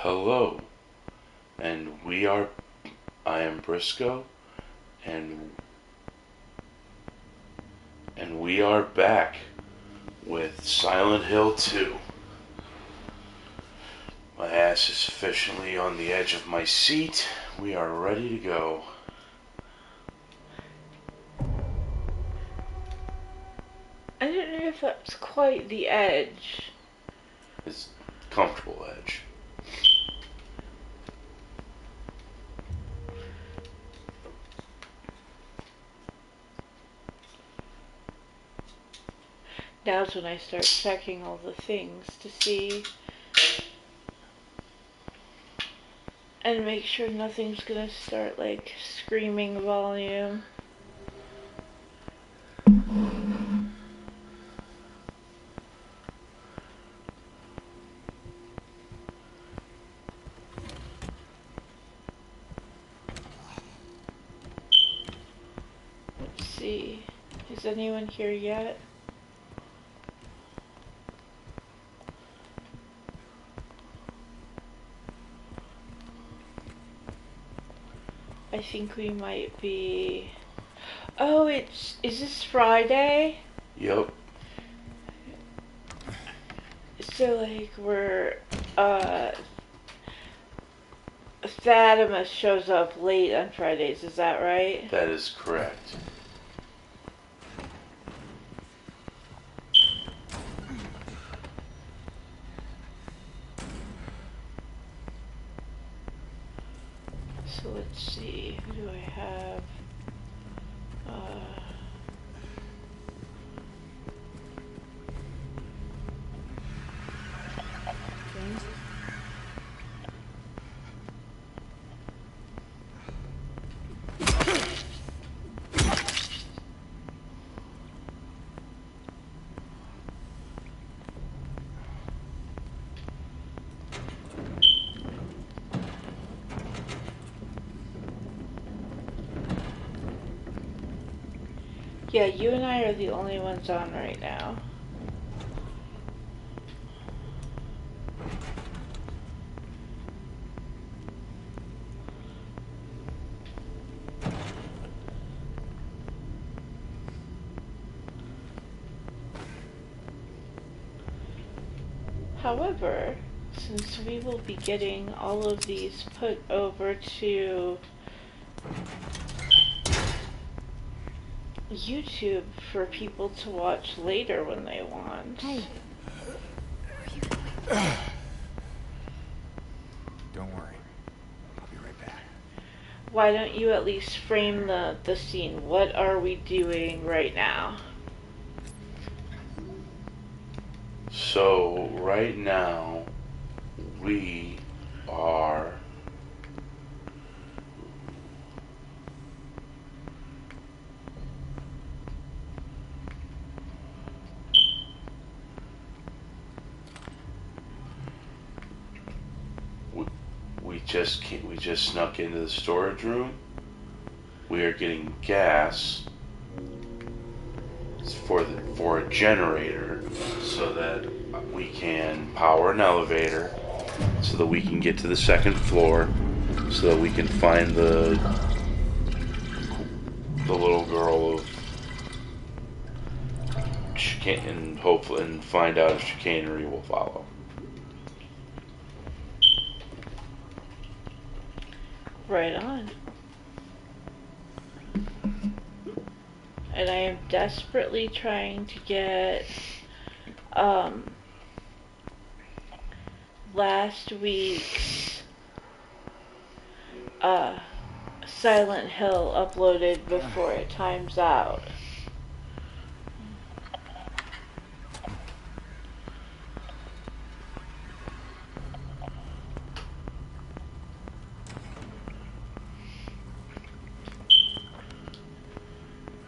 Hello, and I am Briscoe, and we are back with Silent Hill 2. My ass is sufficiently on the edge of my seat. We are ready to go. I don't know if that's quite the edge. It's comfortable edge. Now's when I start checking all the things to see and make sure nothing's gonna start like screaming volume. Let's see. Is anyone here yet? I think we might be... Oh, is this Friday? Yep. So, like, Thaddeus shows up late on Fridays, is that right? That is correct. So let's see, who do I have? Yeah, you and I are the only ones on right now. However, since we will be getting all of these put over to YouTube for people to watch later when they want. Hey. Don't worry. I'll be right back. Why don't you at least frame the scene? What are we doing right now? So, right now, we are... We just snuck into the storage room. We are getting gas for a generator so that we can power an elevator so that we can get to the second floor so that we can find the little girl of chicane and hopefully and find out if chicanery will follow. Right on. And I am desperately trying to get last week's Silent Hill uploaded before it times out.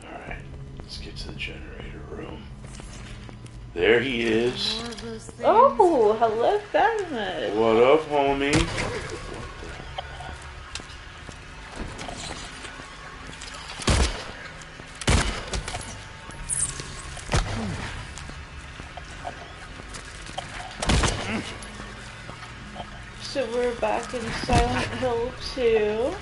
Alright, let's get to the generator room. There he is. Oh, hello, Thaddeus. What up, homie? So we're back in Silent Hill 2.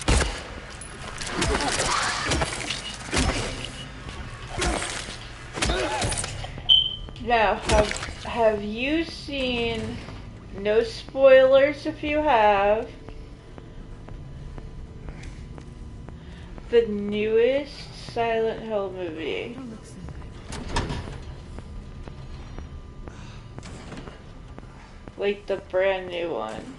Now, have you seen, no spoilers if you have, the newest Silent Hill movie? Like the brand new one.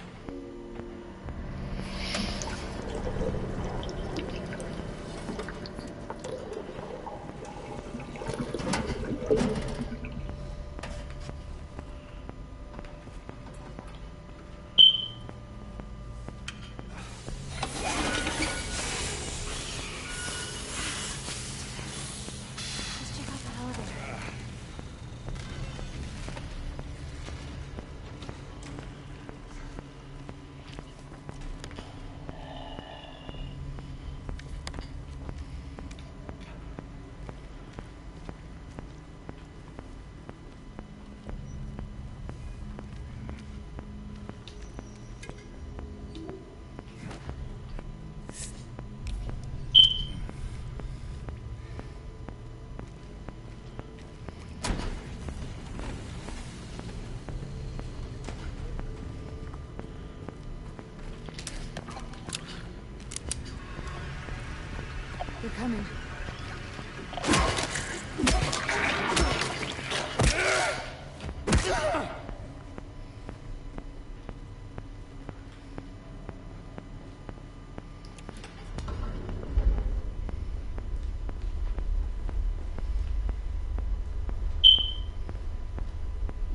They're coming.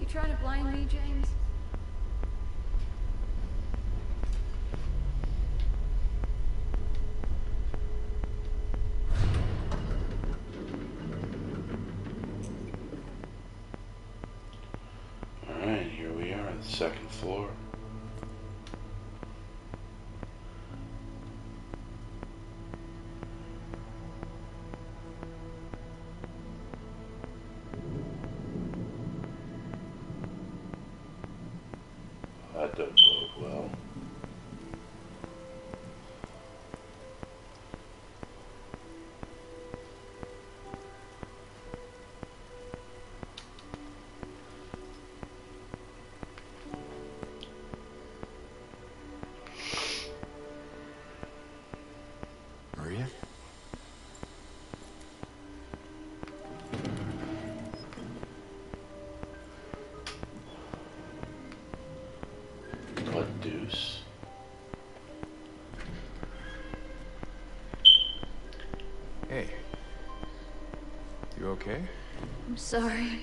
You trying to blind me, James? Alright, here we are, the second floor. That doesn't bode well. Maria? What deuce? Hey. You okay? I'm sorry.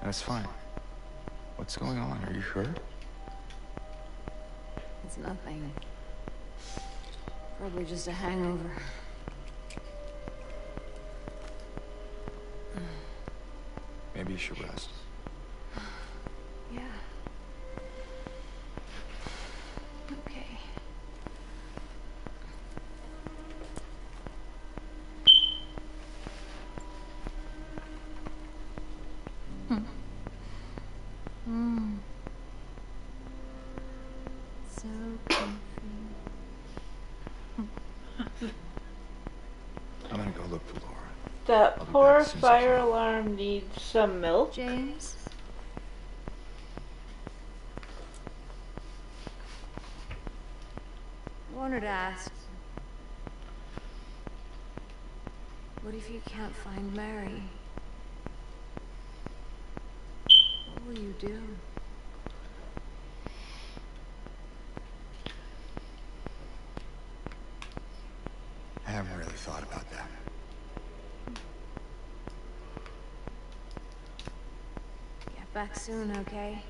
That's fine. What's going on? Are you hurt? It's nothing. Probably just a hangover. Maybe you should rest. Yeah. Okay. So comfy. I'm gonna go look for Laura. That I'll be poor back as soon as I fire can. alarm needs some milk. James? I wanted to ask. What if you can't find Mary? What will you do? I haven't really thought about that. Get back soon, okay?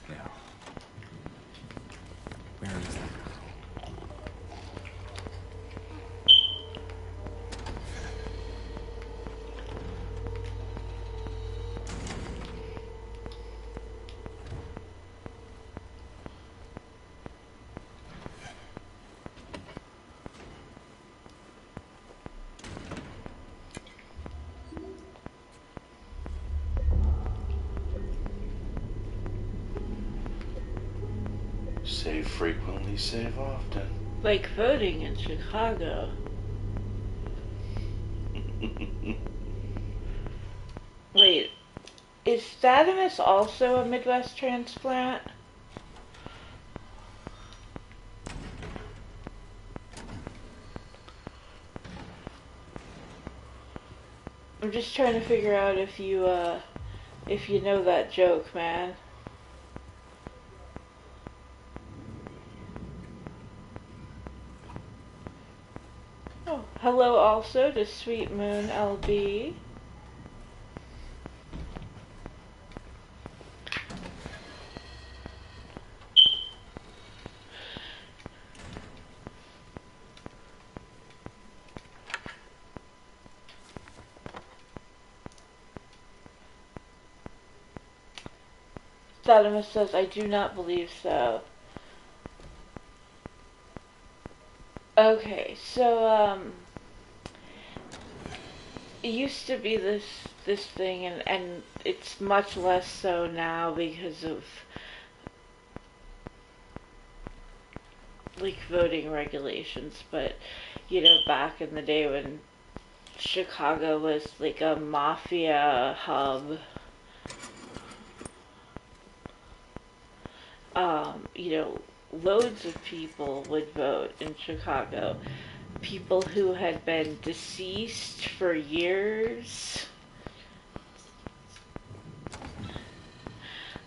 Now, where is that girl? Save frequently, save often. Like voting in Chicago. Wait, is Thaddeus also a Midwest transplant? I'm just trying to figure out if you know that joke, man. Oh, hello also to Sweet Moon LB. Thaddeus says, I do not believe so. Okay, so, it used to be this thing, and it's much less so now because of, like, voting regulations, but, you know, back in the day when Chicago was, like, a mafia hub, you know, loads of people would vote in Chicago. People who had been deceased for years.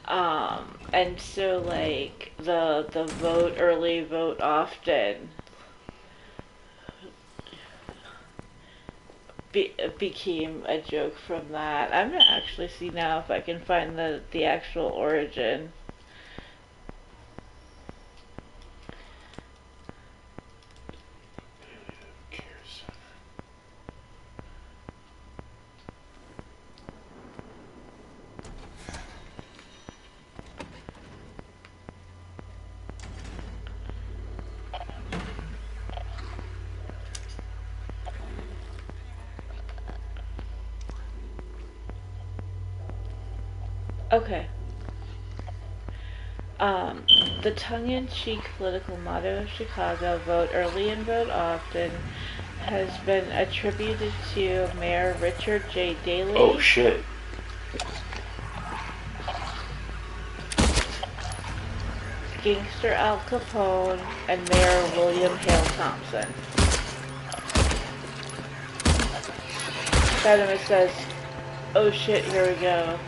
And so like the vote early, vote often became a joke from that. I'm gonna actually see now if I can find the actual origin. Care Center. Okay. The tongue-in-cheek political motto of Chicago, vote early and vote often, has been attributed to Mayor Richard J. Daley. Oh shit. Gangster Al Capone, and Mayor William Hale Thompson. Venomous says, oh shit, here we go.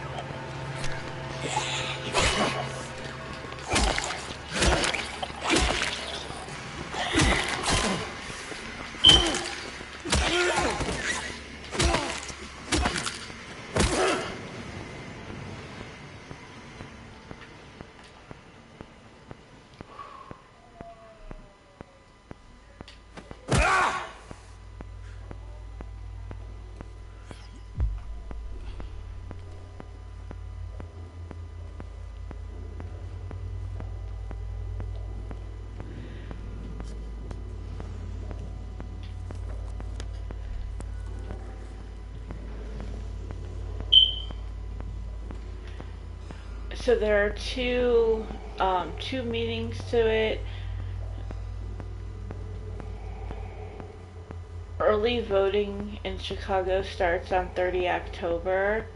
So there are two meanings to it. Early voting in Chicago starts on 30 October.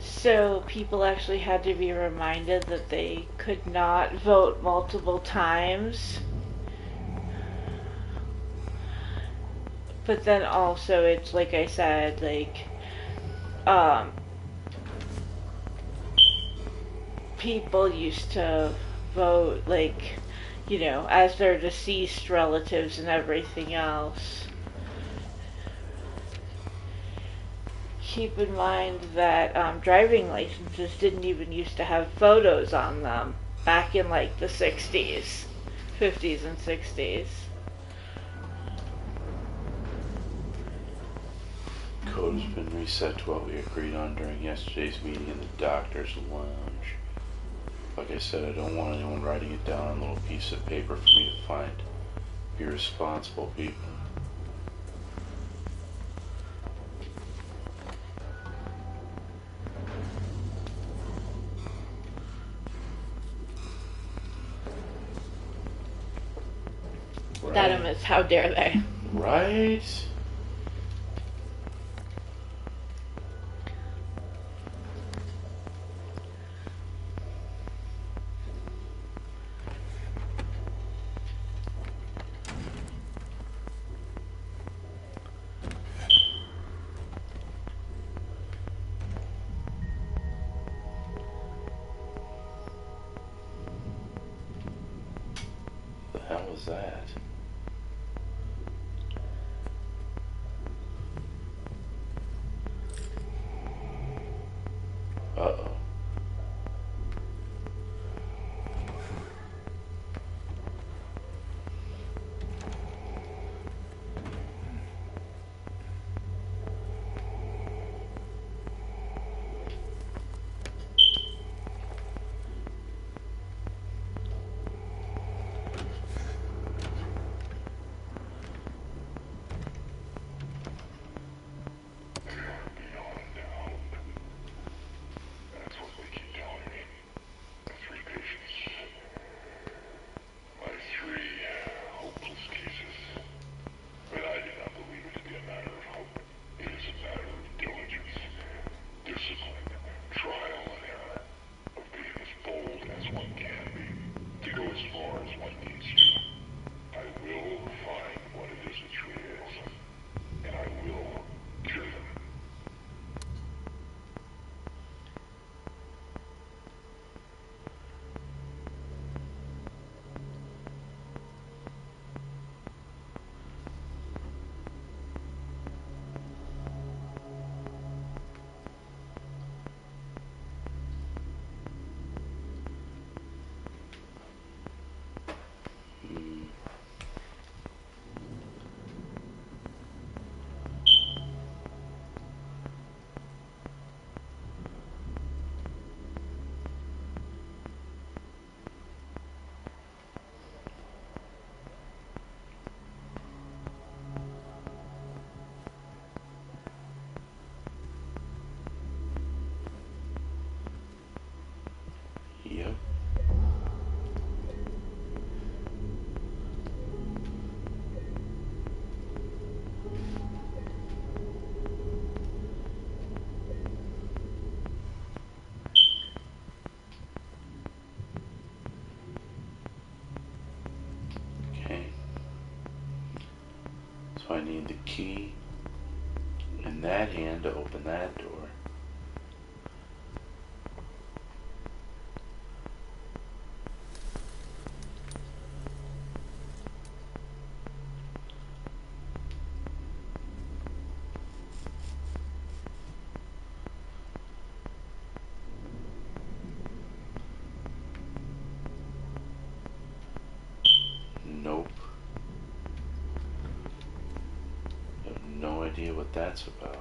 So people actually had to be reminded that they could not vote multiple times. But then also it's like I said, like people used to vote, like, you know, as their deceased relatives and everything else. Keep in mind that driving licenses didn't even used to have photos on them back in like the 60s, 50s and 60s. Code has been reset to what we agreed on during yesterday's meeting in the doctor's lounge. Like I said, I don't want anyone writing it down on a little piece of paper for me to find. Be responsible, people. Animus, how dare they? Right? The hell was that? Uh-oh. Yep. Okay. So I need the key in that hand to open that door. Nope. I have no idea what that's about.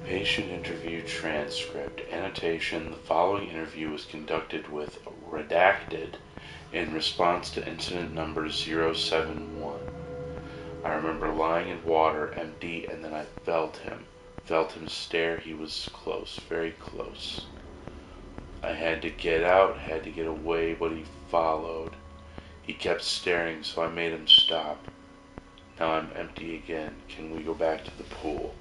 Patient interview transcript. Annotation. The following interview was conducted with redacted in response to incident number 071. I remember lying in water, empty, and then I felt him. Felt him stare. He was close, very close. I had to get out, had to get away, but he followed. He kept staring, so I made him stop. Now I'm empty again. Can we go back to the pool?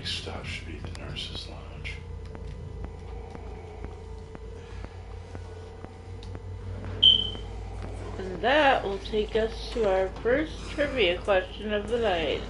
Next stop should be the nurse's lounge. And that will take us to our first trivia question of the night.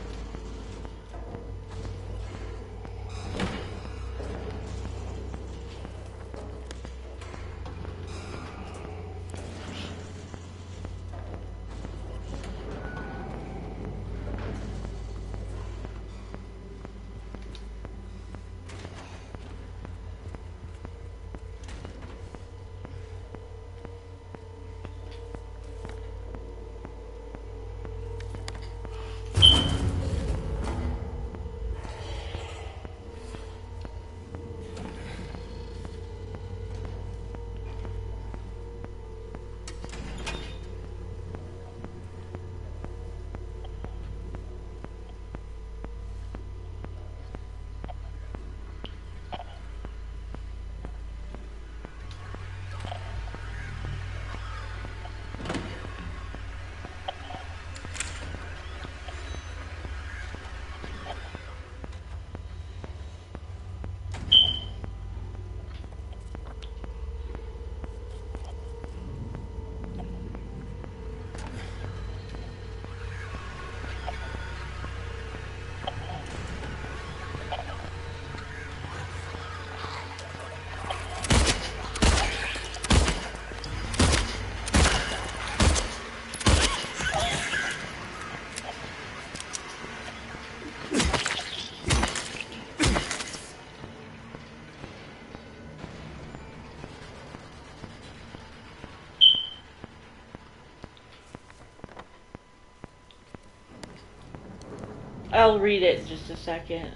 I'll read it in just a second.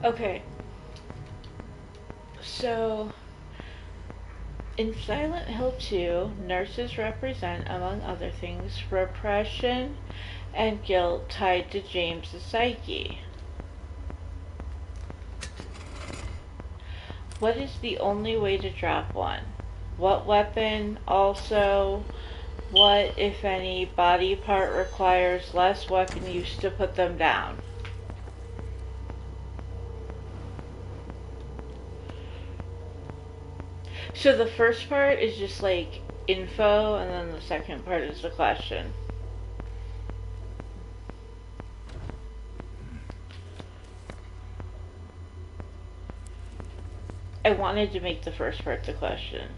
Okay. So, in Silent Hill 2, nurses represent, among other things, repression and guilt tied to James's psyche. What is the only way to drop one? what weapon? Also, what, if any, body part requires less weapon use to put them down? So the first part is just like info, and then the second part is the question. I wanted to make the first part the question.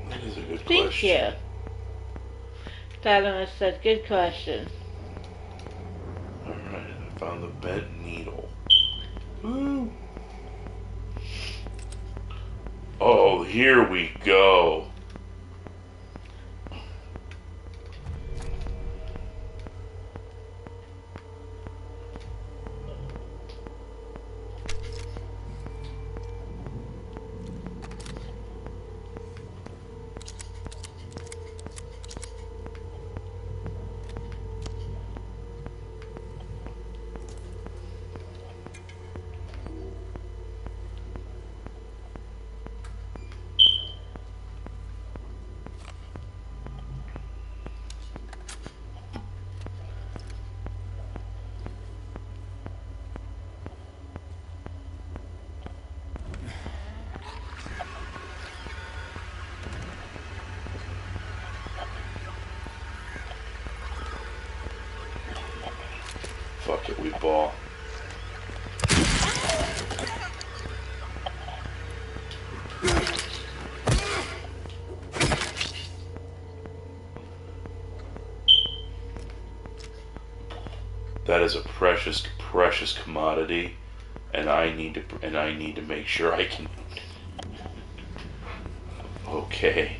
That is a good Thank question. you. Didymus said, good question. Alright, I found the bent needle. Woo! Oh, here we go. Fuck it, we ball. That is a precious, precious commodity, and I need to make sure I can. Okay.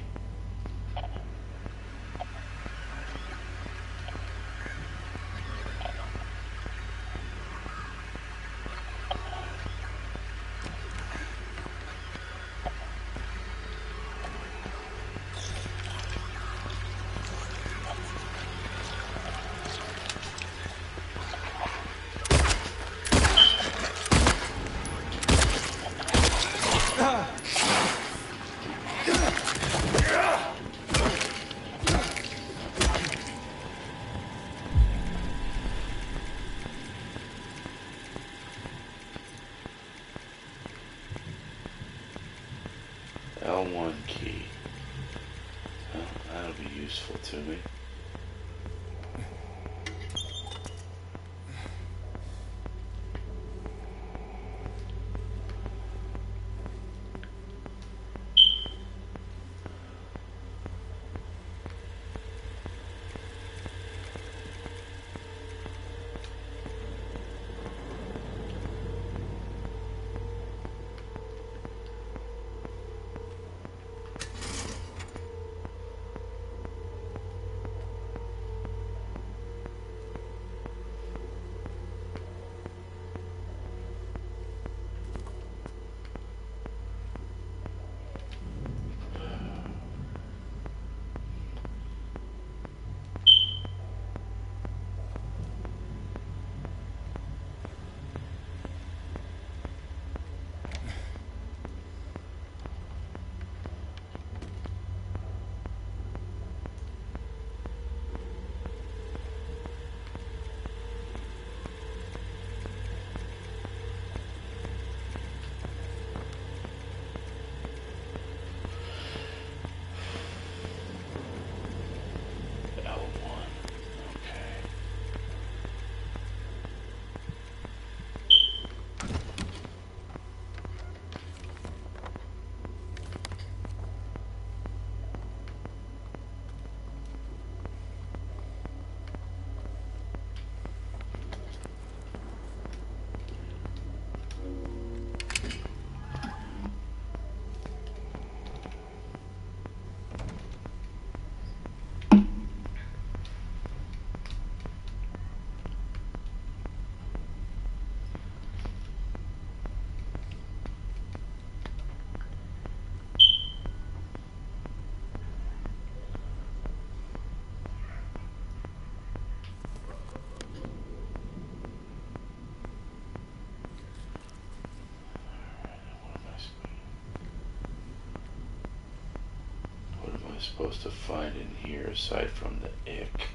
supposed to find in here aside from the ick?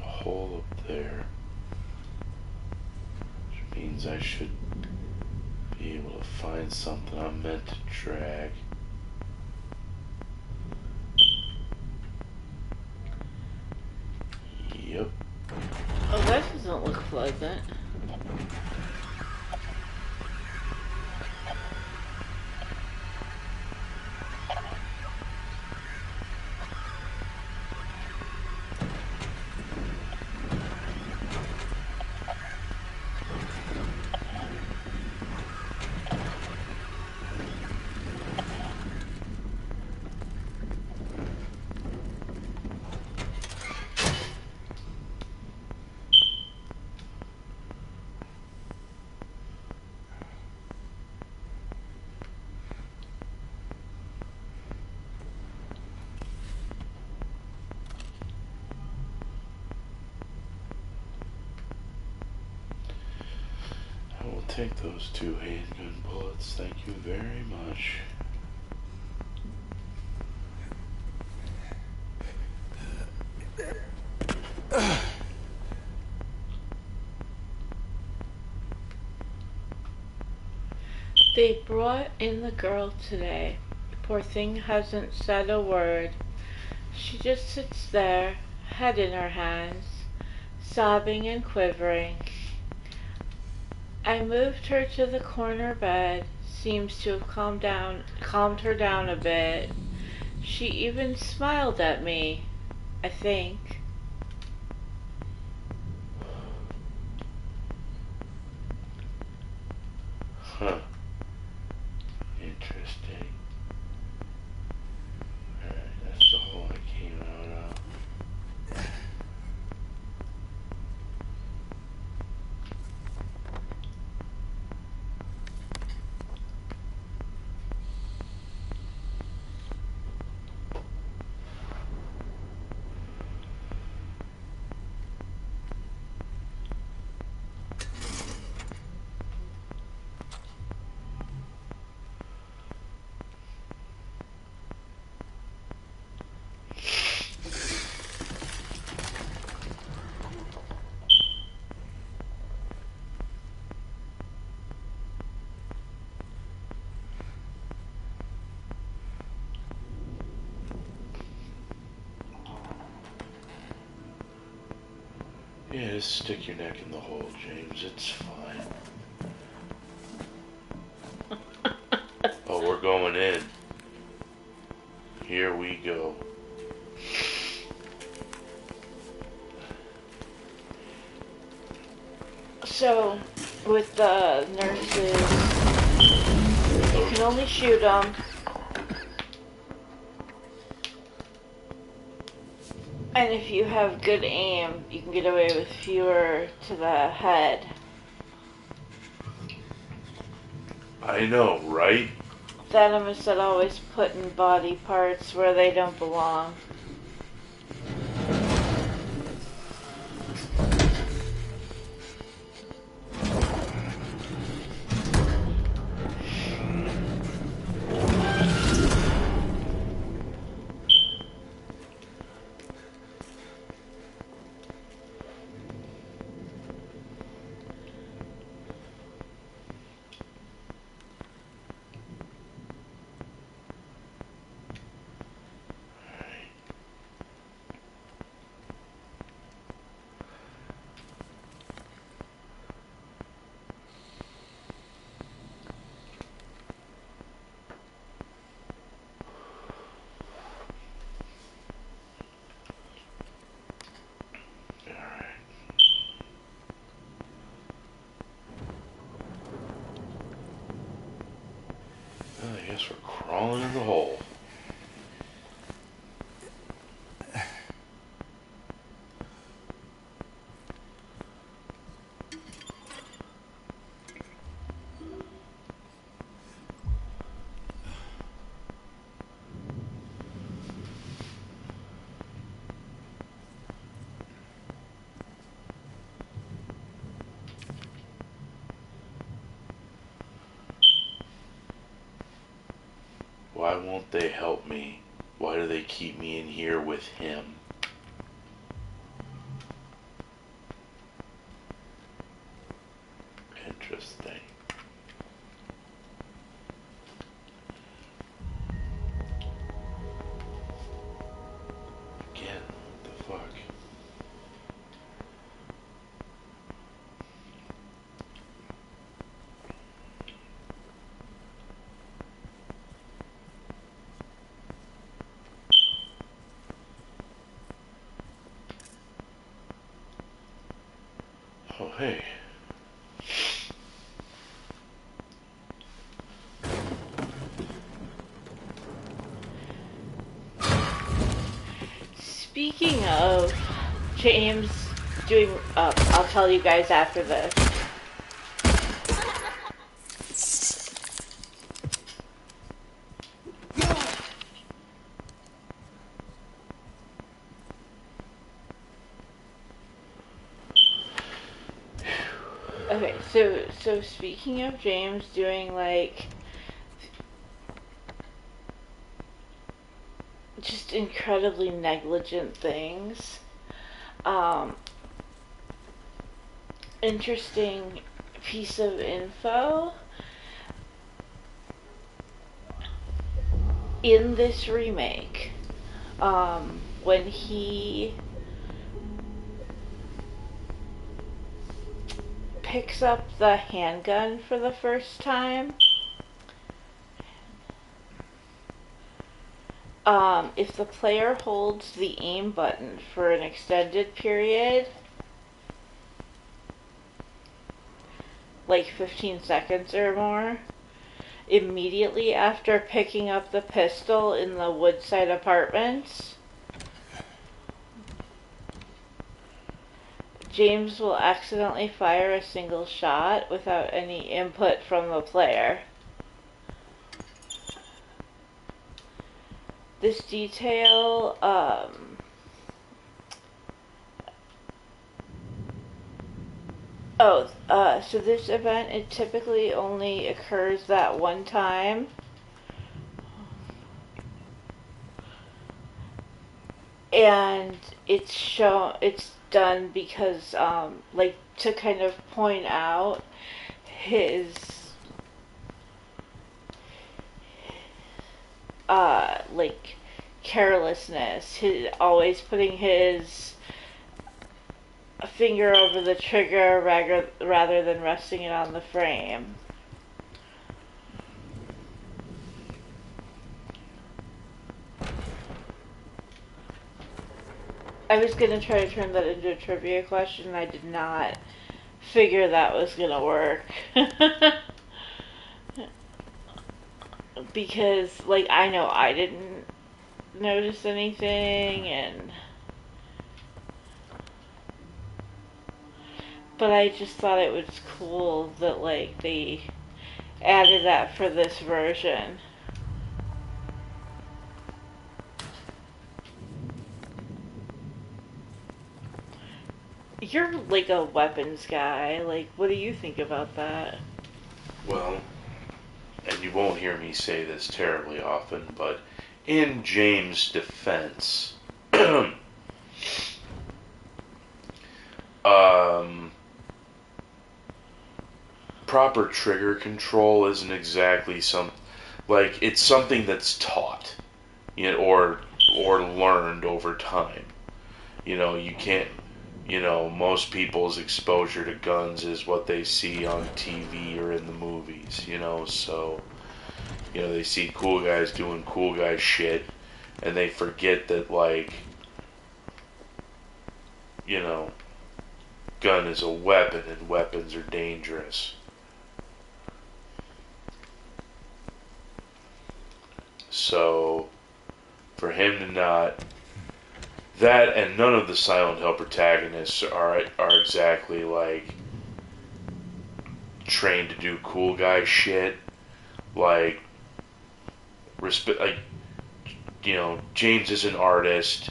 Hole up there, which means I should be able to find something I'm meant to drag. Yep. Oh, that doesn't look pleasant. I will take those 2 handgun bullets, thank you very much. They brought in the girl today. Poor thing hasn't said a word. She just sits there, head in her hands, sobbing and quivering. I moved her to the corner bed. Seems to have calmed her down a bit. She even smiled at me, I think. Huh. Interesting. Alright, that's the hole I came out of. Yeah, just stick your neck in the hole, James. It's fine. Oh, we're going in. Here we go. So, with the nurses, you can only shoot them. And if you have good aim, you can get away with fewer to the head. I know, right? Thanamus said always putting body parts where they don't belong. bugs were crawling in the hole. Why won't they help me? Why do they keep me in here with him? Interesting. Again, what the fuck? Oh, hey. Speaking of James doing, I'll tell you guys after this. Okay, so speaking of James doing like just incredibly negligent things, interesting piece of info. In this remake, when he picks up the handgun for the first time, if the player holds the aim button for an extended period, like 15 seconds or more, immediately after picking up the pistol in the Woodside Apartments, James will accidentally fire a single shot without any input from the player. This detail, so this event, it typically only occurs that one time. And it's done because, like, to kind of point out his, like, carelessness, his always putting his finger over the trigger rather than resting it on the frame. I was gonna try to turn that into a trivia question, and I did not figure that was gonna work. Because, like, I know I didn't notice anything, but I just thought it was cool that, like, they added that for this version. You're like a weapons guy. Like, what do you think about that? Well, and you won't hear me say this terribly often, but in James' defense, proper trigger control isn't exactly it's something that's taught, you know, or learned over time. You know, you can't, you know, most people's exposure to guns is what they see on TV or in the movies, you know, so, you know, they see cool guys doing cool guy shit, and they forget that, like, you know, gun is a weapon, and weapons are dangerous. So, for him to not... That and none of the Silent Hill protagonists are exactly, like, trained to do cool guy shit. Like, James is an artist.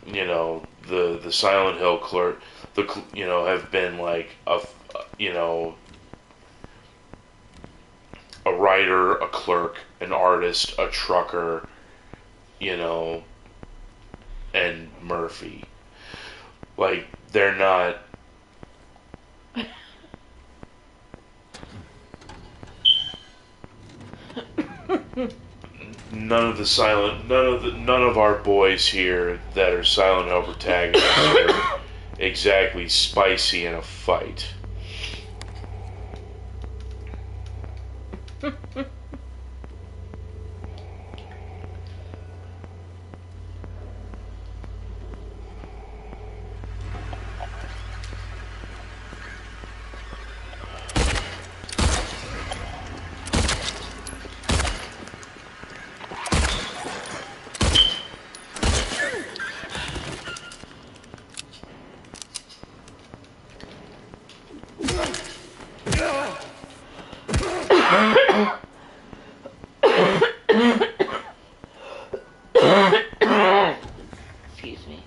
The Silent Hill clerk, have been like a writer, a clerk, an artist, a trucker, and Murphy. Like, they're not. None of our boys here that are Silent Hill protagonists are exactly spicy in a fight. Excuse me.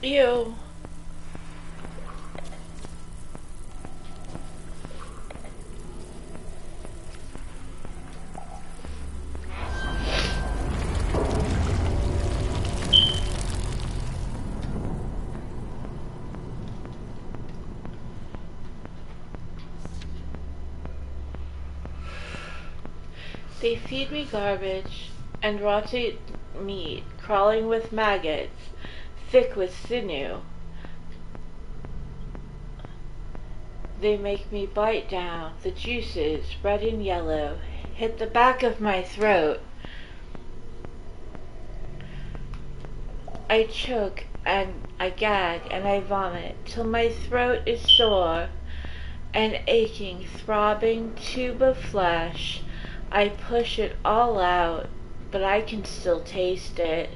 Ew. They feed me garbage and rotted meat, crawling with maggots, thick with sinew. They make me bite down. The juices, red and yellow, hit the back of my throat. I choke and I gag and I vomit till my throat is sore. An aching, throbbing tube of flesh. I push it all out, but I can still taste it.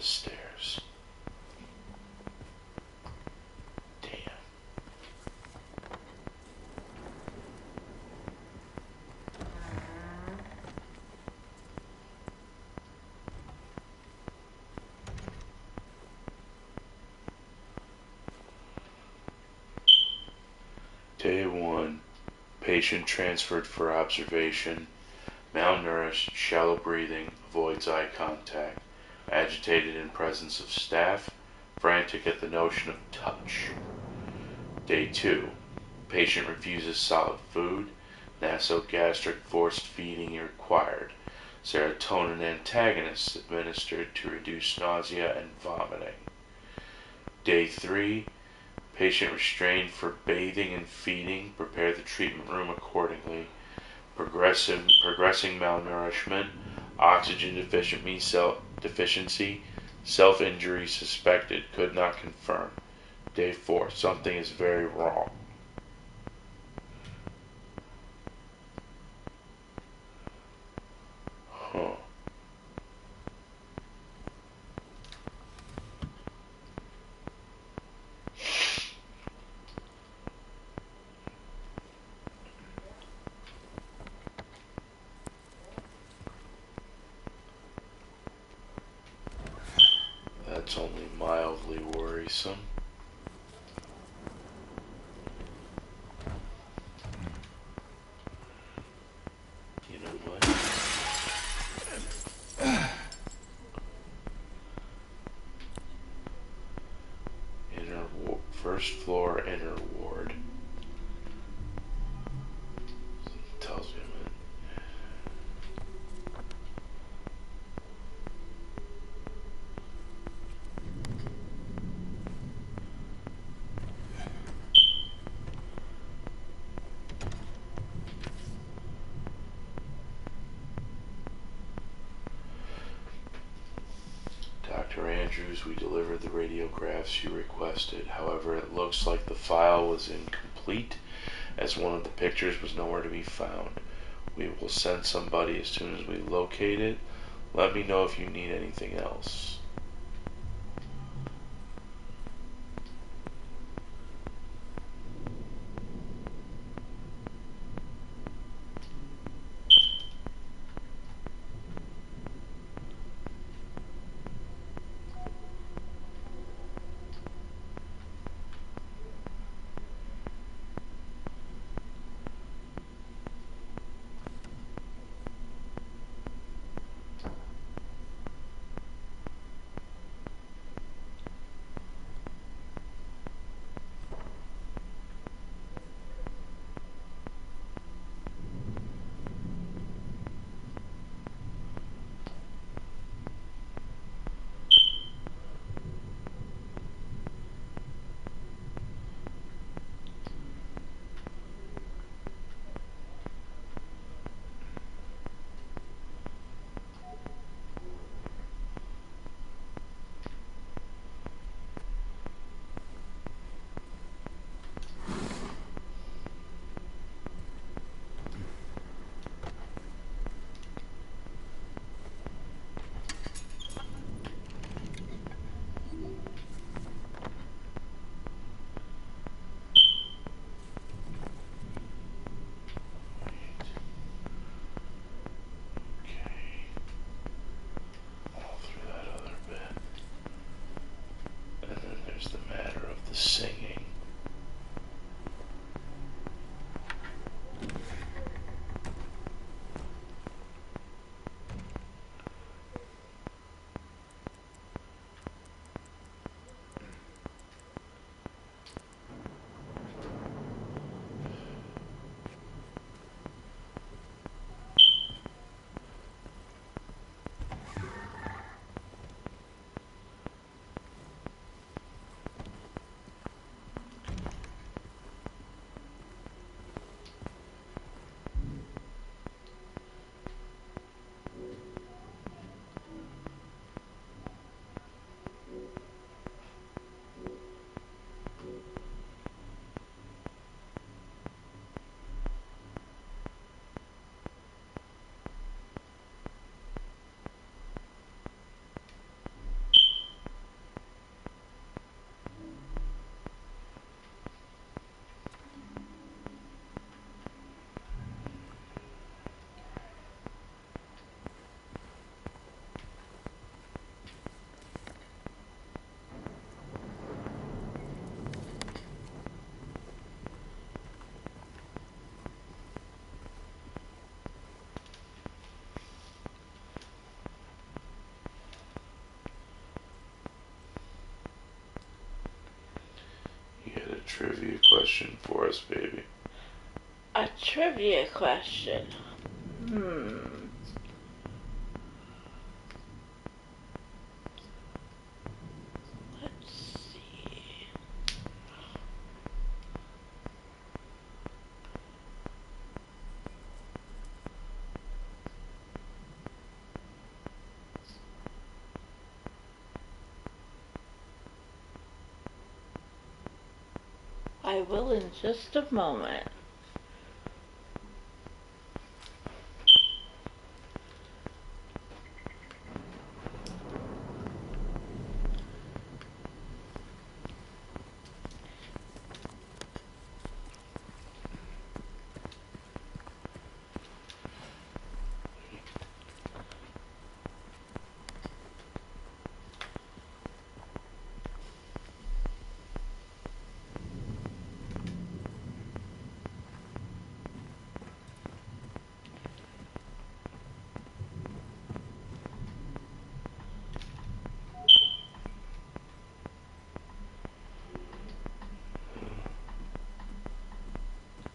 stairs. Damn. Day 1. Patient transferred for observation. Malnourished, shallow breathing, avoids eye contact, agitated in presence of staff, frantic at the notion of touch. Day 2. Patient refuses solid food, nasogastric forced feeding required, serotonin antagonists administered to reduce nausea and vomiting. Day 3. Patient restrained for bathing and feeding, prepare the treatment room accordingly. Progressing malnourishment, oxygen deficiency, self-injury suspected, could not confirm. Day 4. Something is very wrong. Huh. That's only mildly worrisome. You know what? First floor inner ward. Tells me, man. Dr. Andrews, we delivered the radiographs you requested. However, it looks like the file was incomplete, as one of the pictures was nowhere to be found. We will send somebody as soon as we locate it. Let me know if you need anything else. trivia question for us, baby. A trivia question. Let's see. I will in just a moment.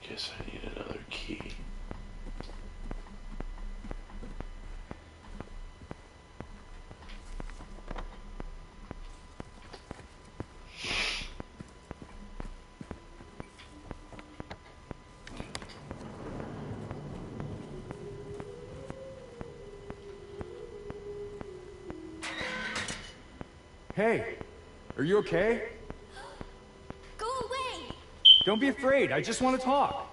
Guess I need another key. Hey, are you okay? Go away! Don't be afraid, I just want to talk.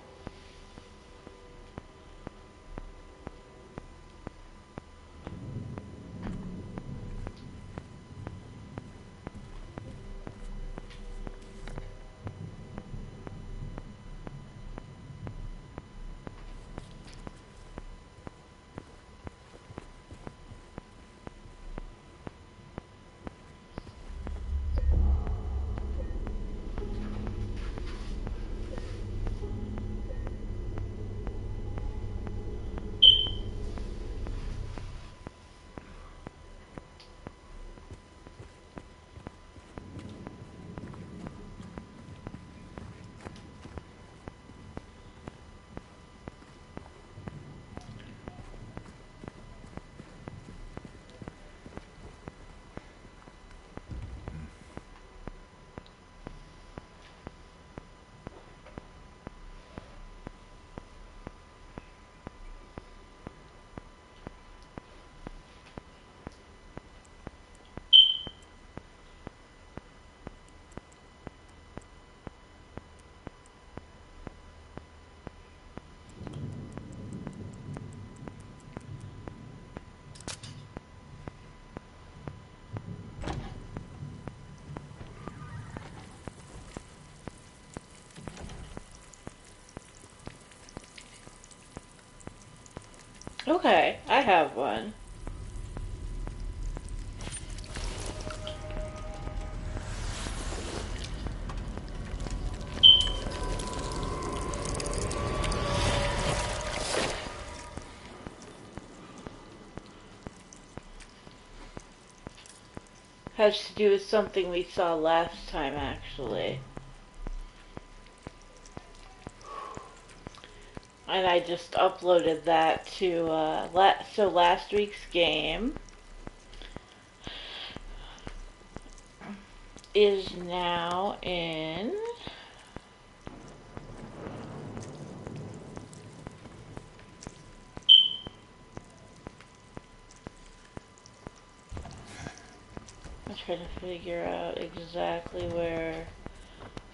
Okay, I have one. Has to do with something we saw last time, actually. And I just uploaded that to, so last week's game is now in... I'm trying to figure out exactly where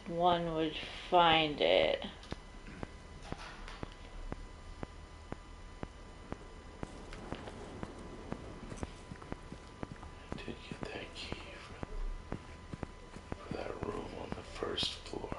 one would find it. I did get that key for that room on the first floor.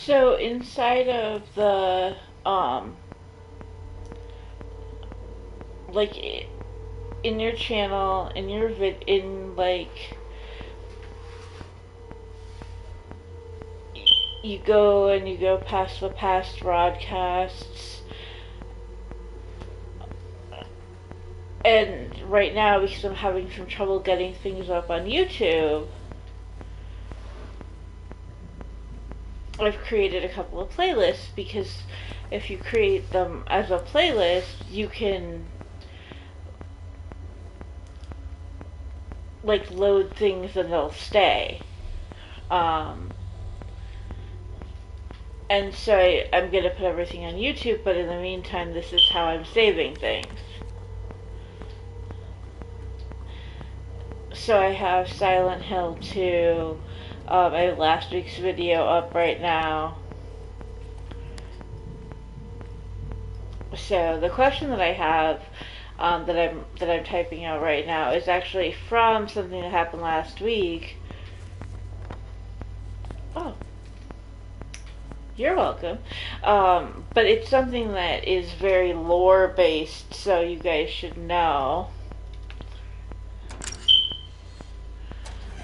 So inside of the like in your channel, in your in like you go and you go past the past broadcasts, and right now because I'm having some trouble getting things up on YouTube, I've created a couple of playlists, because if you create them as a playlist, you can like load things and they'll stay. And so I'm gonna put everything on YouTube, but in the meantime, this is how I'm saving things. So I have Silent Hill 2. I have last week's video up right now. So the question that I have, that I'm typing out right now, is actually from something that happened last week. Oh, you're welcome. But it's something that is very lore based, so you guys should know.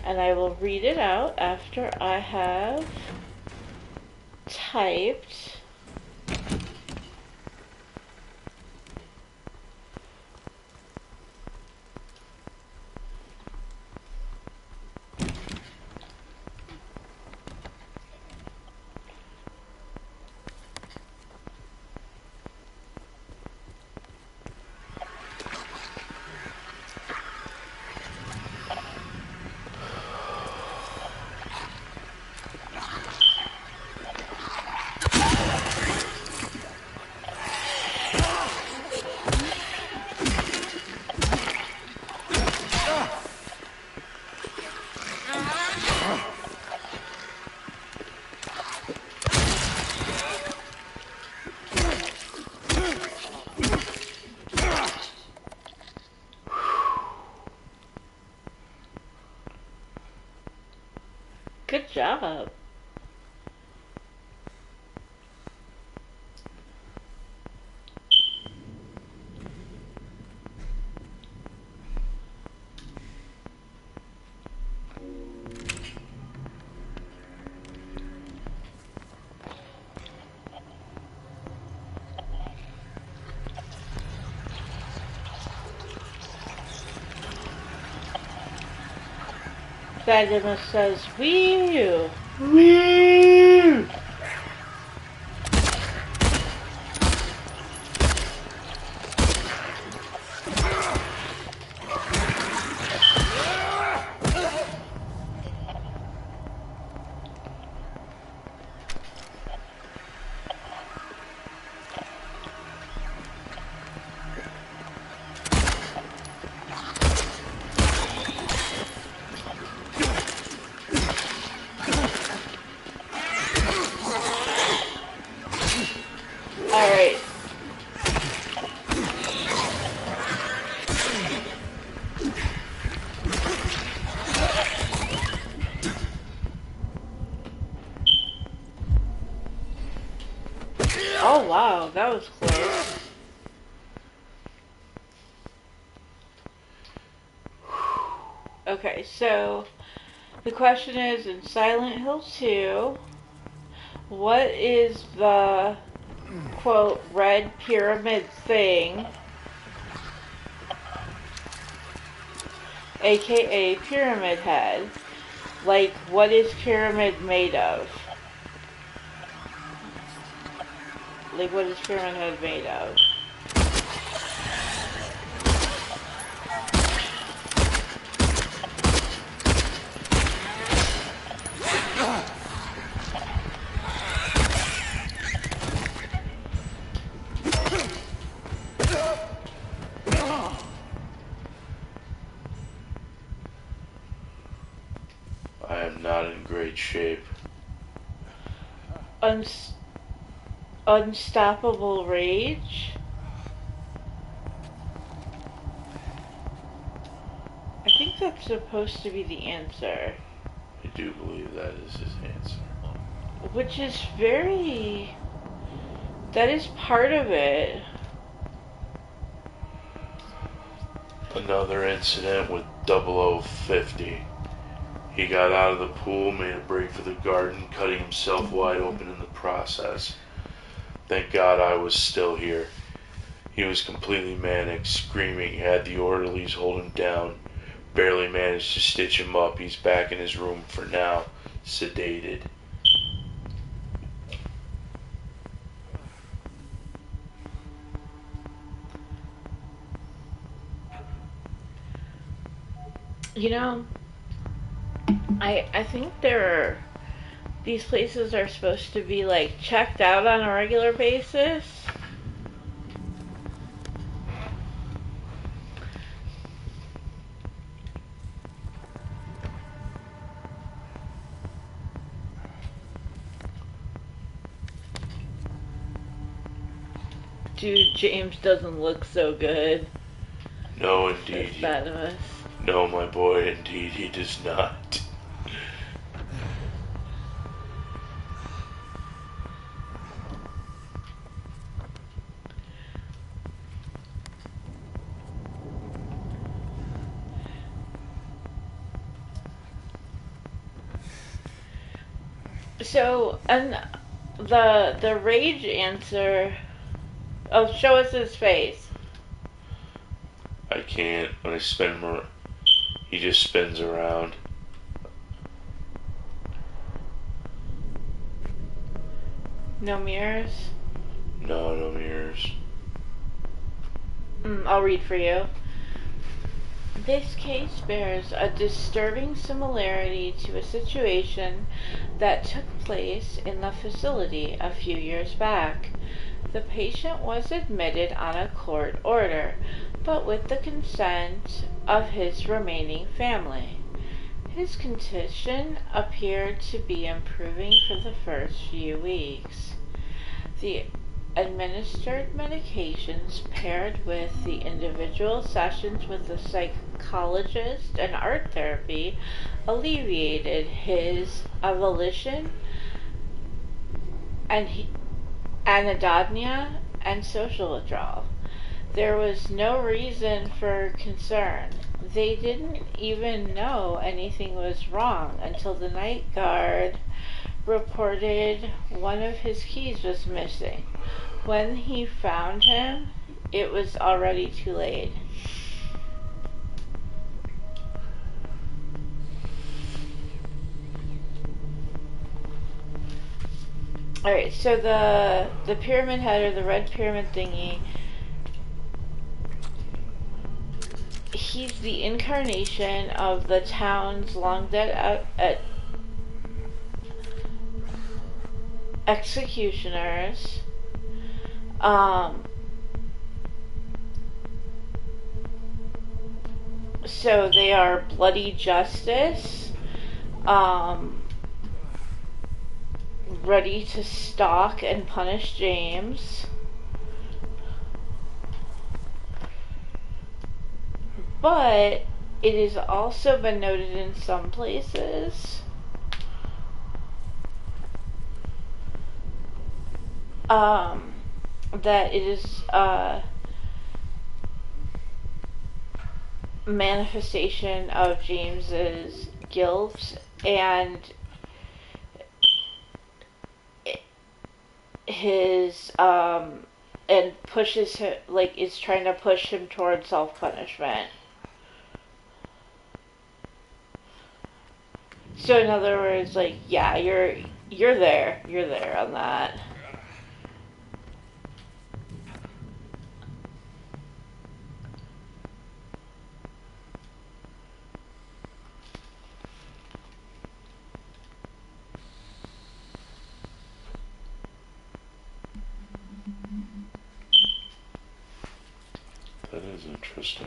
And I will read it out after I have typed. Good job. Fatima says, "Wee wee." Alright. Oh wow, that was close. Okay, so the question is, in Silent Hill 2, what is the quote red pyramid thing, aka Pyramid Head? Like, what is Pyramid made of? Like, what is Pyramid Head made of? I am not in great shape. Unstoppable rage? I think that's supposed to be the answer. I do believe that is his answer. which is very... That is part of it. Another incident with 0050. He got out of the pool, made a break for the garden, cutting himself wide open in the process. Thank God I was still here. He was completely manic, screaming, had the orderlies hold him down. Barely managed to stitch him up. He's back in his room for now, sedated. You know, I think these places are supposed to be like checked out on a regular basis. Dude, James doesn't look so good. No, indeed. As bad of us. No, my boy, indeed, he does not. So, and the rage answer. Oh, show us his face. I can't. When I spin him around, he just spins around. No mirrors? No, no mirrors. I'll read for you. This case bears a disturbing similarity to a situation that took place in the facility a few years back. The patient was admitted on a court order, but with the consent of his remaining family. His condition appeared to be improving for the first few weeks. The administered medications paired with the individual sessions with the psychologist and art therapy alleviated his avolition and anhedonia and social withdrawal. There was no reason for concern. They didn't even know anything was wrong until the night guard reported one of his keys was missing. When he found him, it was already too late. Alright, so the pyramid head, or the red pyramid thingy, he's the incarnation of the town's long dead executioners. So they are bloody justice, ready to stalk and punish James. But it has also been noted in some places that it is a manifestation of James's guilt and his and pushes him, like, is trying to push him towards self-punishment. So in other words, like, yeah, you're there on that. That is interesting.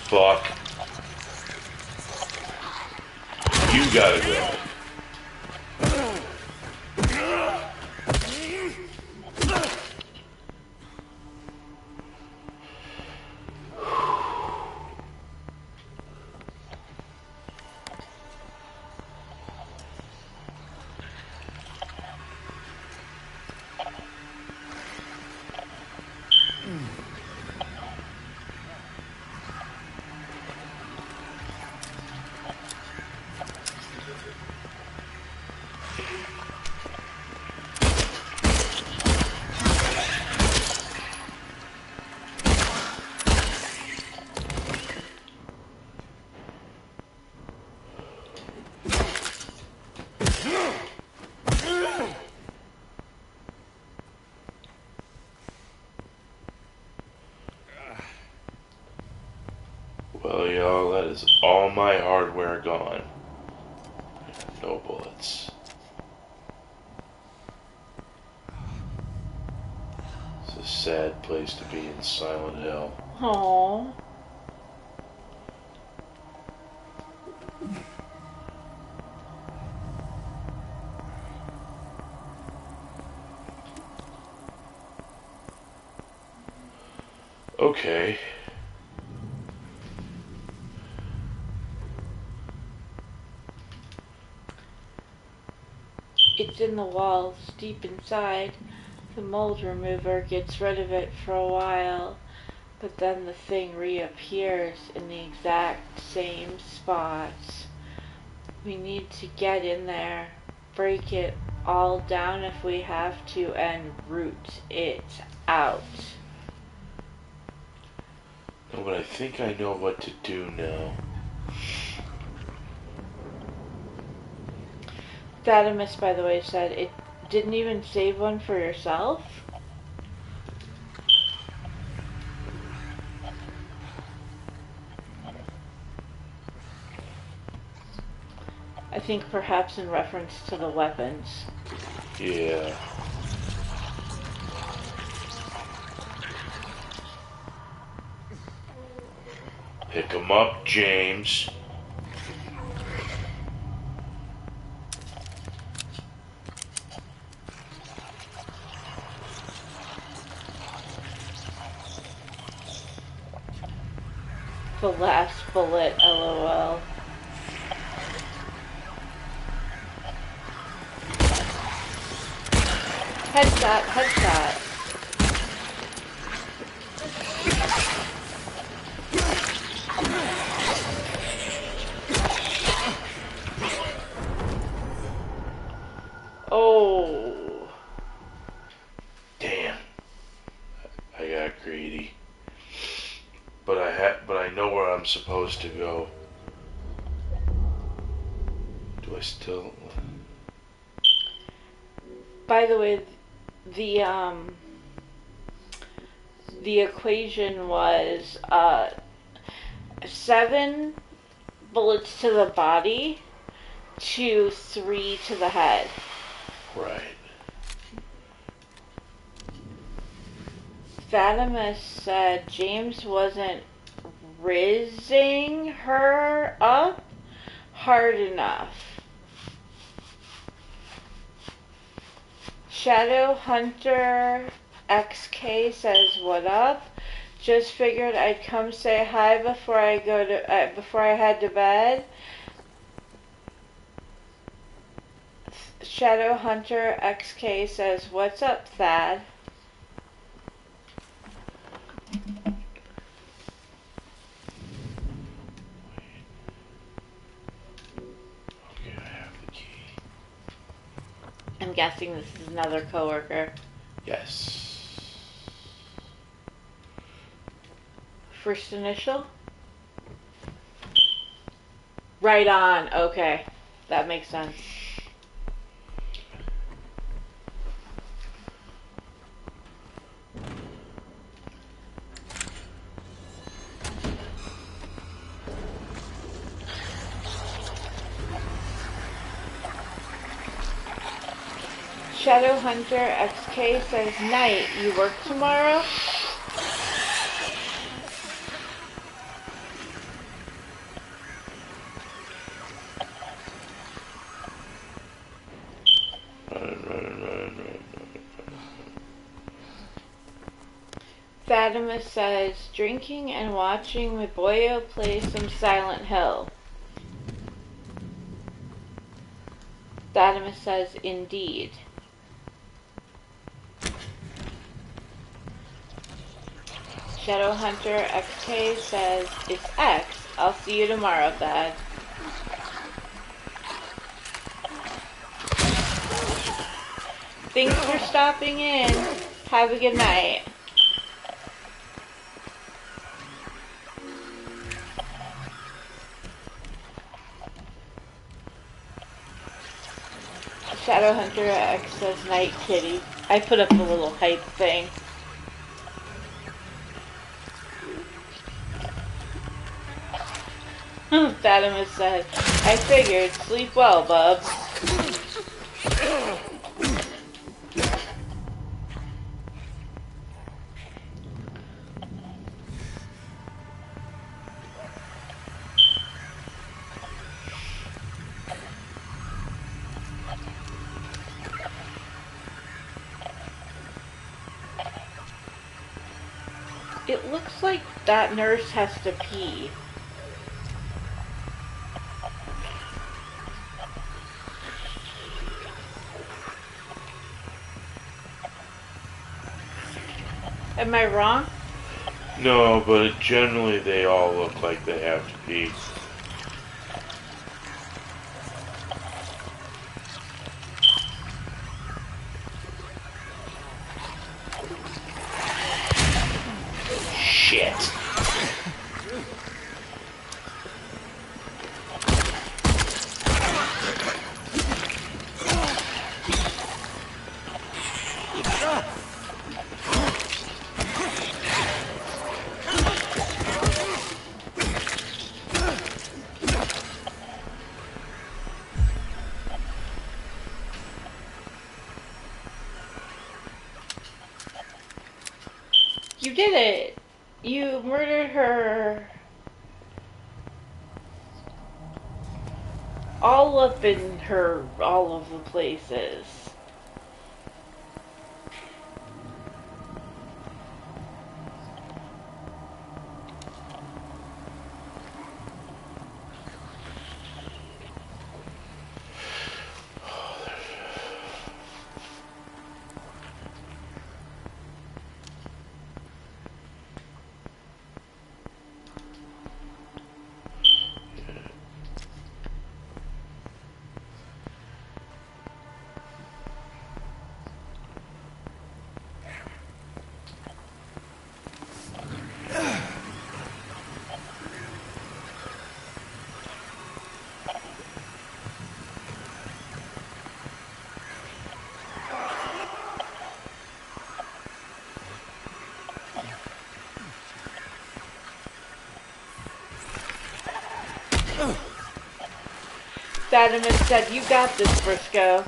fuck. You gotta go. Well, y'all, that is all my hardware gone. No bullets. It's a sad place to be in Silent Hill. Aww. Okay. It's in the walls, deep inside. The mold remover gets rid of it for a while, but then the thing reappears in the exact same spots. We need to get in there, break it all down if we have to, and root it out. No, but I think I know what to do now. Thaddeus, by the way, said it didn't even save one for yourself. I think perhaps in reference to the weapons. Yeah. Pick 'em up, James. The last bullet, LOL. Headshot, headshot. Oh. Damn. I got greedy. But I know where I'm supposed to go. Do I still? By the way, the equation was 7 bullets to the body to 3 to the head. Right. Thaddeus said James wasn't rizzing her up hard enough. Shadowhunter XK says, "What up? Just figured I'd come say hi before I head to bed." Shadowhunter XK says, "What's up, Thad?" Okay, I have the key. I'm guessing this is another coworker. Yes. First initial? Right on. Okay. That makes sense. Shadowhunter XK says, "Night, you work tomorrow?" Thaddeus says, drinking and watching Maboyo play some Silent Hill. Thaddeus says, indeed. Shadowhunter XK says, it's X. I'll see you tomorrow, Thad. Thanks for stopping in. Have a good night. Shadowhunter X says, night kitty. I put up a little hype thing. Thaddeus said, I figured. Sleep well, bub. It looks like that nurse has to pee. Am I wrong? No, but generally they all look like they have to pee. Shit. You did it! You murdered her all up in her all of the places. Thaddeus said, you got this, Briscoe.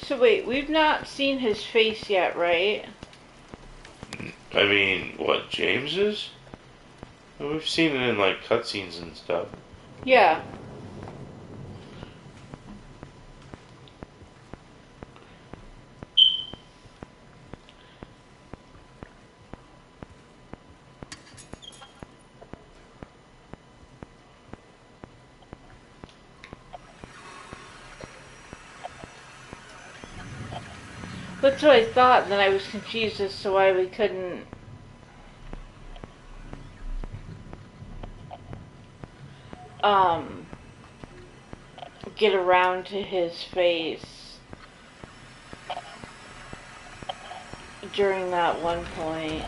So wait, we've not seen his face yet, right? I mean, what, James is? We've seen it in, like, cutscenes and stuff. Yeah. That's what I thought, and then I was confused as to why we couldn't... get around to his face during that one point.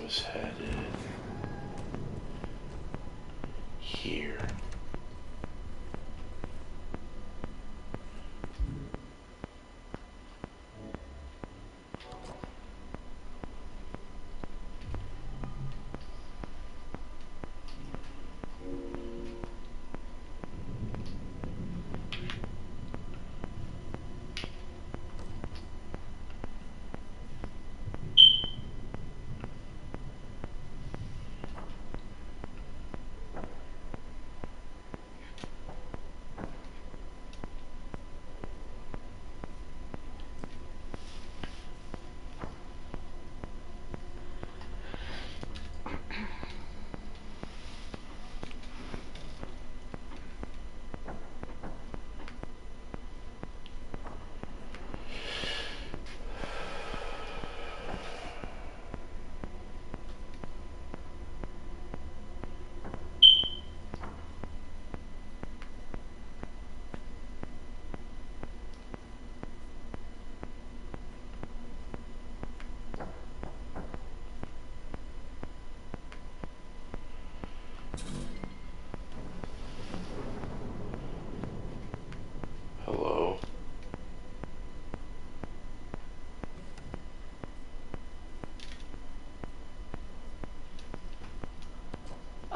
was headed here.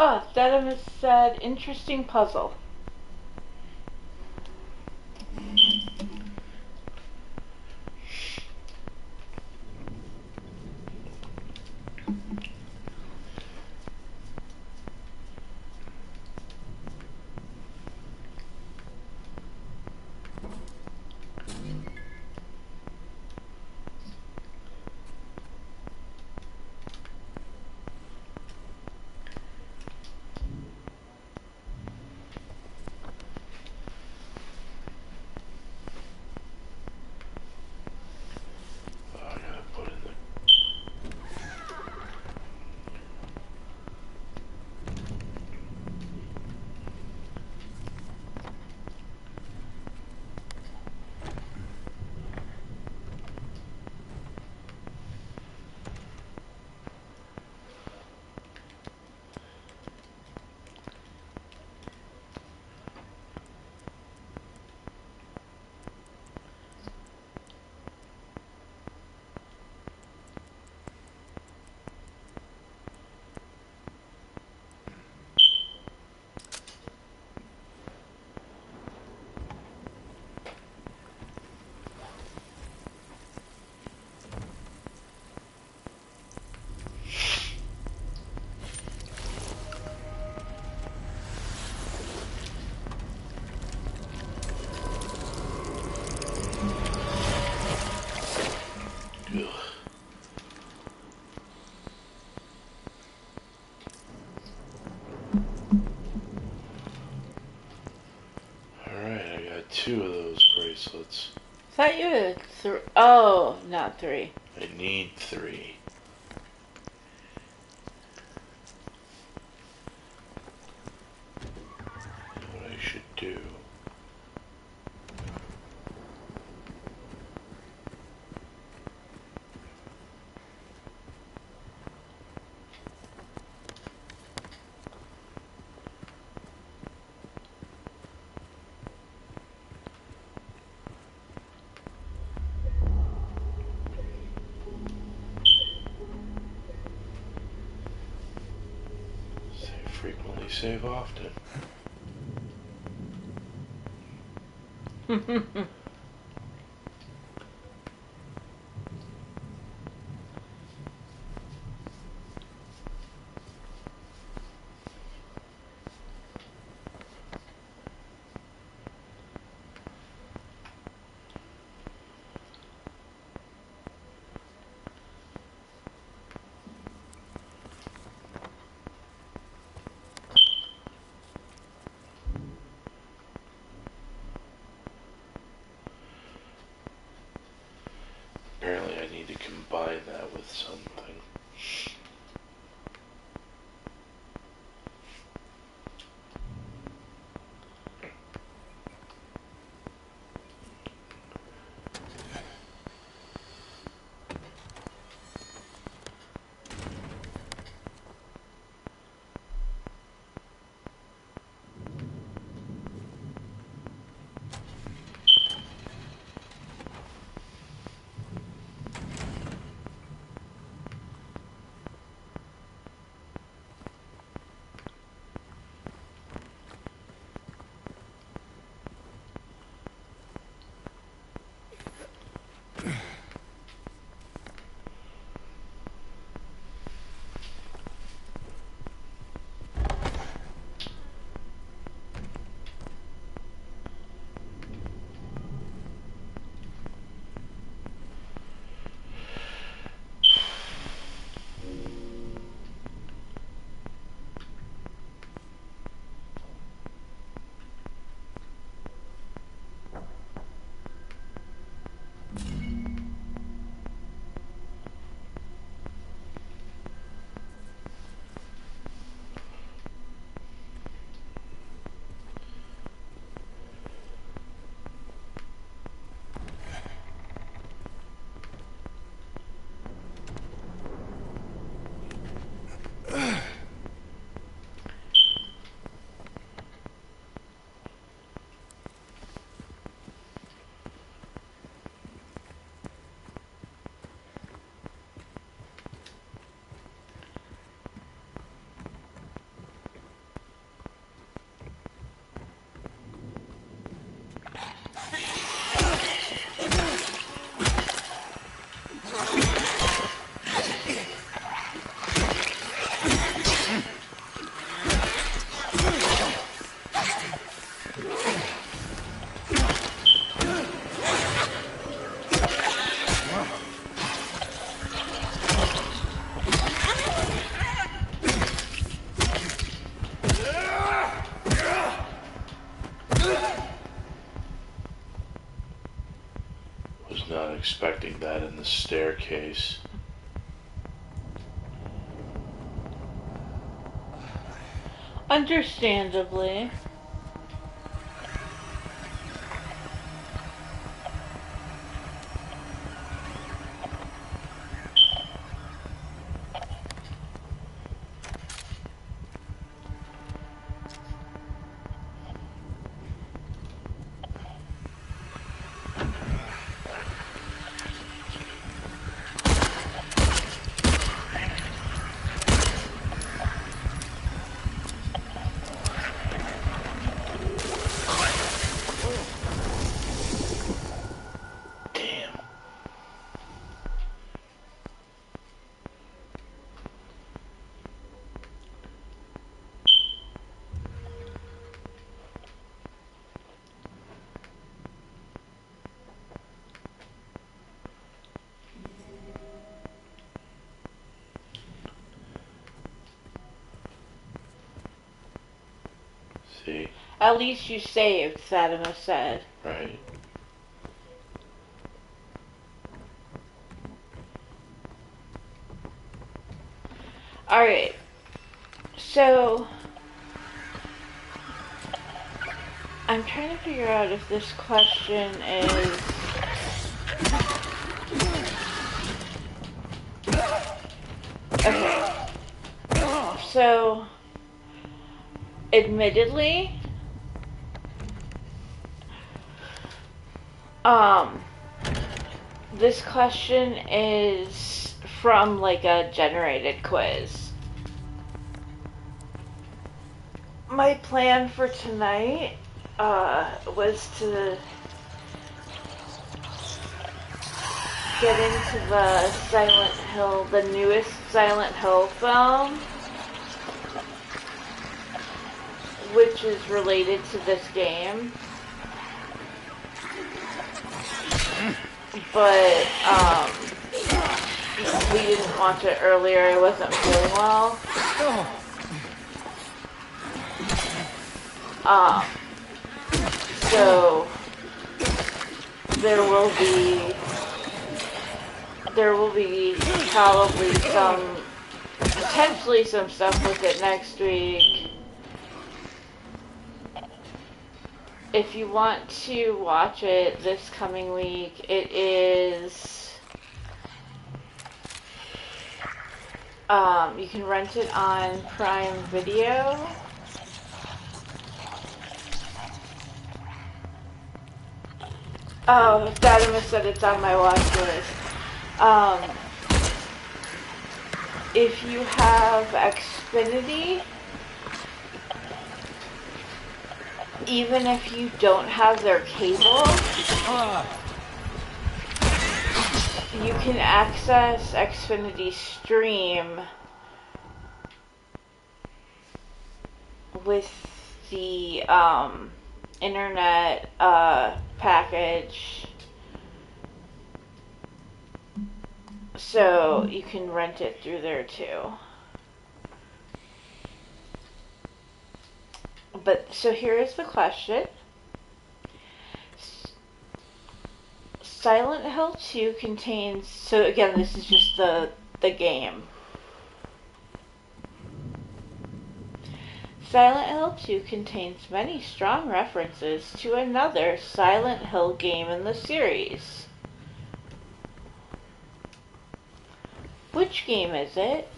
Oh, Dedimus said, interesting puzzle. Oh, I gotta put in the. Alright, I got 2 of those bracelets. Thought you had oh, not 3. I need 3. What I should do. Save frequently, save often. Apparently I need to combine that with something. expecting that in the staircase. Understandably. Damn. See? At least you saved, Fatima said. Right. Alright. So, I'm trying to figure out if this question is... Okay. So, admittedly, this question is from like a generated quiz. My plan for tonight was to get into the Silent Hill, the newest Silent Hill film, which is related to this game. But we didn't watch it earlier. I wasn't feeling well. So there will be probably potentially some stuff with it next week. If you want to watch it this coming week, it is, you can rent it on Prime Video. Oh, Fatima said it's on my watch list. If you have Xfinity, even if you don't have their cable, you can access Xfinity Stream with the internet package, so you can rent it through there too. But so here is the question. Silent Hill 2 contains, so again, this is just the game. Silent Hill 2 contains many strong references to another Silent Hill game in the series. Which game is it?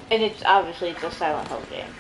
And it's obviously a Silent Hill game.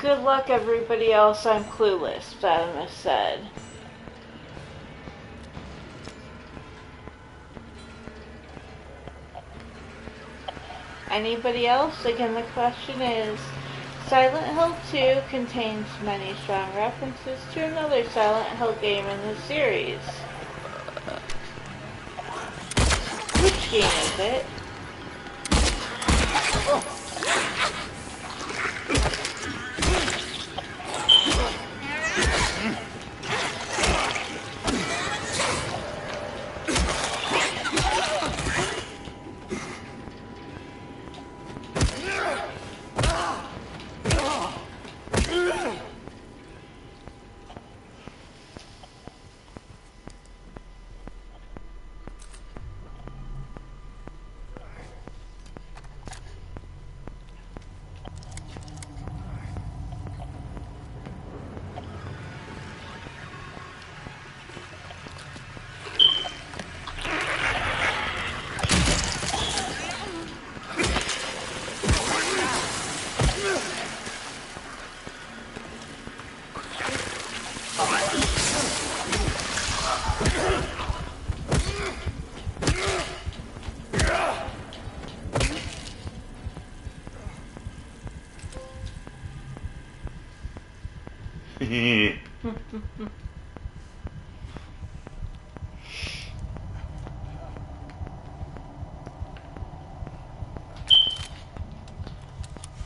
Good luck, everybody else. I'm clueless, Didymus said. Anybody else? Again, the question is, Silent Hill 2 contains many strong references to another Silent Hill game in the series. Which game is it?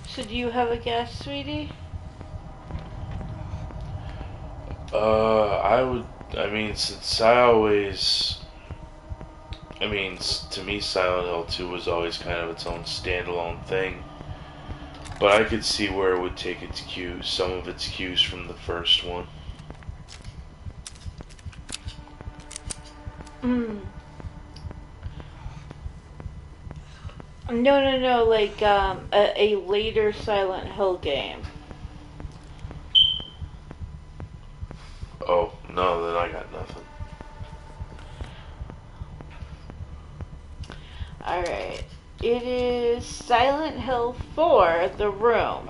So do you have a guess, sweetie? To me, Silent Hill 2 was always kind of its own standalone thing. But I could see where it would take its cues, some of its cues from the first one. No, like, a later Silent Hill game. Oh, no, then I got nothing. Alright. It is Silent Hill 4, The Room.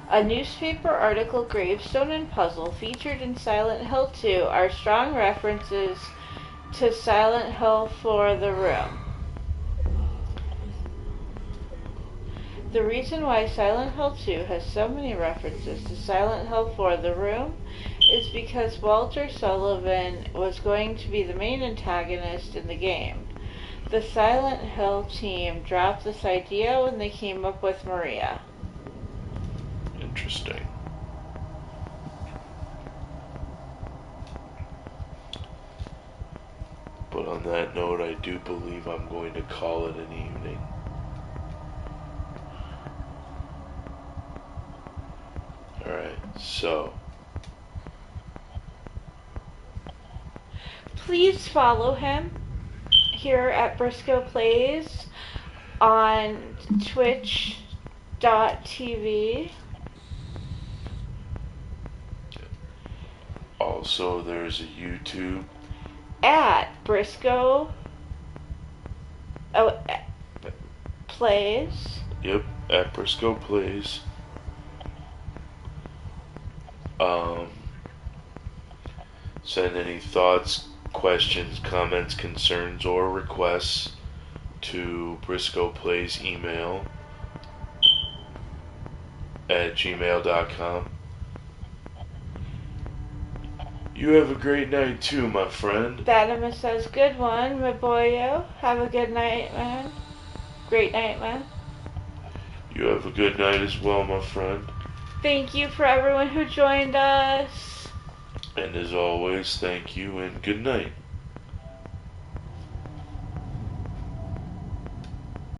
A newspaper article, gravestone, and puzzle featured in Silent Hill 2 are strong references to Silent Hill 4, The Room. The reason why Silent Hill 2 has so many references to Silent Hill 4, The Room is because Walter Sullivan was going to be the main antagonist in the game. The Silent Hill team dropped this idea when they came up with Maria. Interesting. But on that note, I do believe I'm going to call it an evening. Alright, so Please follow him here at Briscoe Plays on twitch.tv. also there's a YouTube At Briscoe Plays. Yep, at Briscoe Plays. Send any thoughts, questions, comments, concerns, or requests to Briscoe Plays email at gmail.com. You have a great night too, my friend. Didymus says, good one, my boyo. Have a good night, man. Great night, man. You have a good night as well, my friend. Thank you for everyone who joined us. And as always, thank you and good night.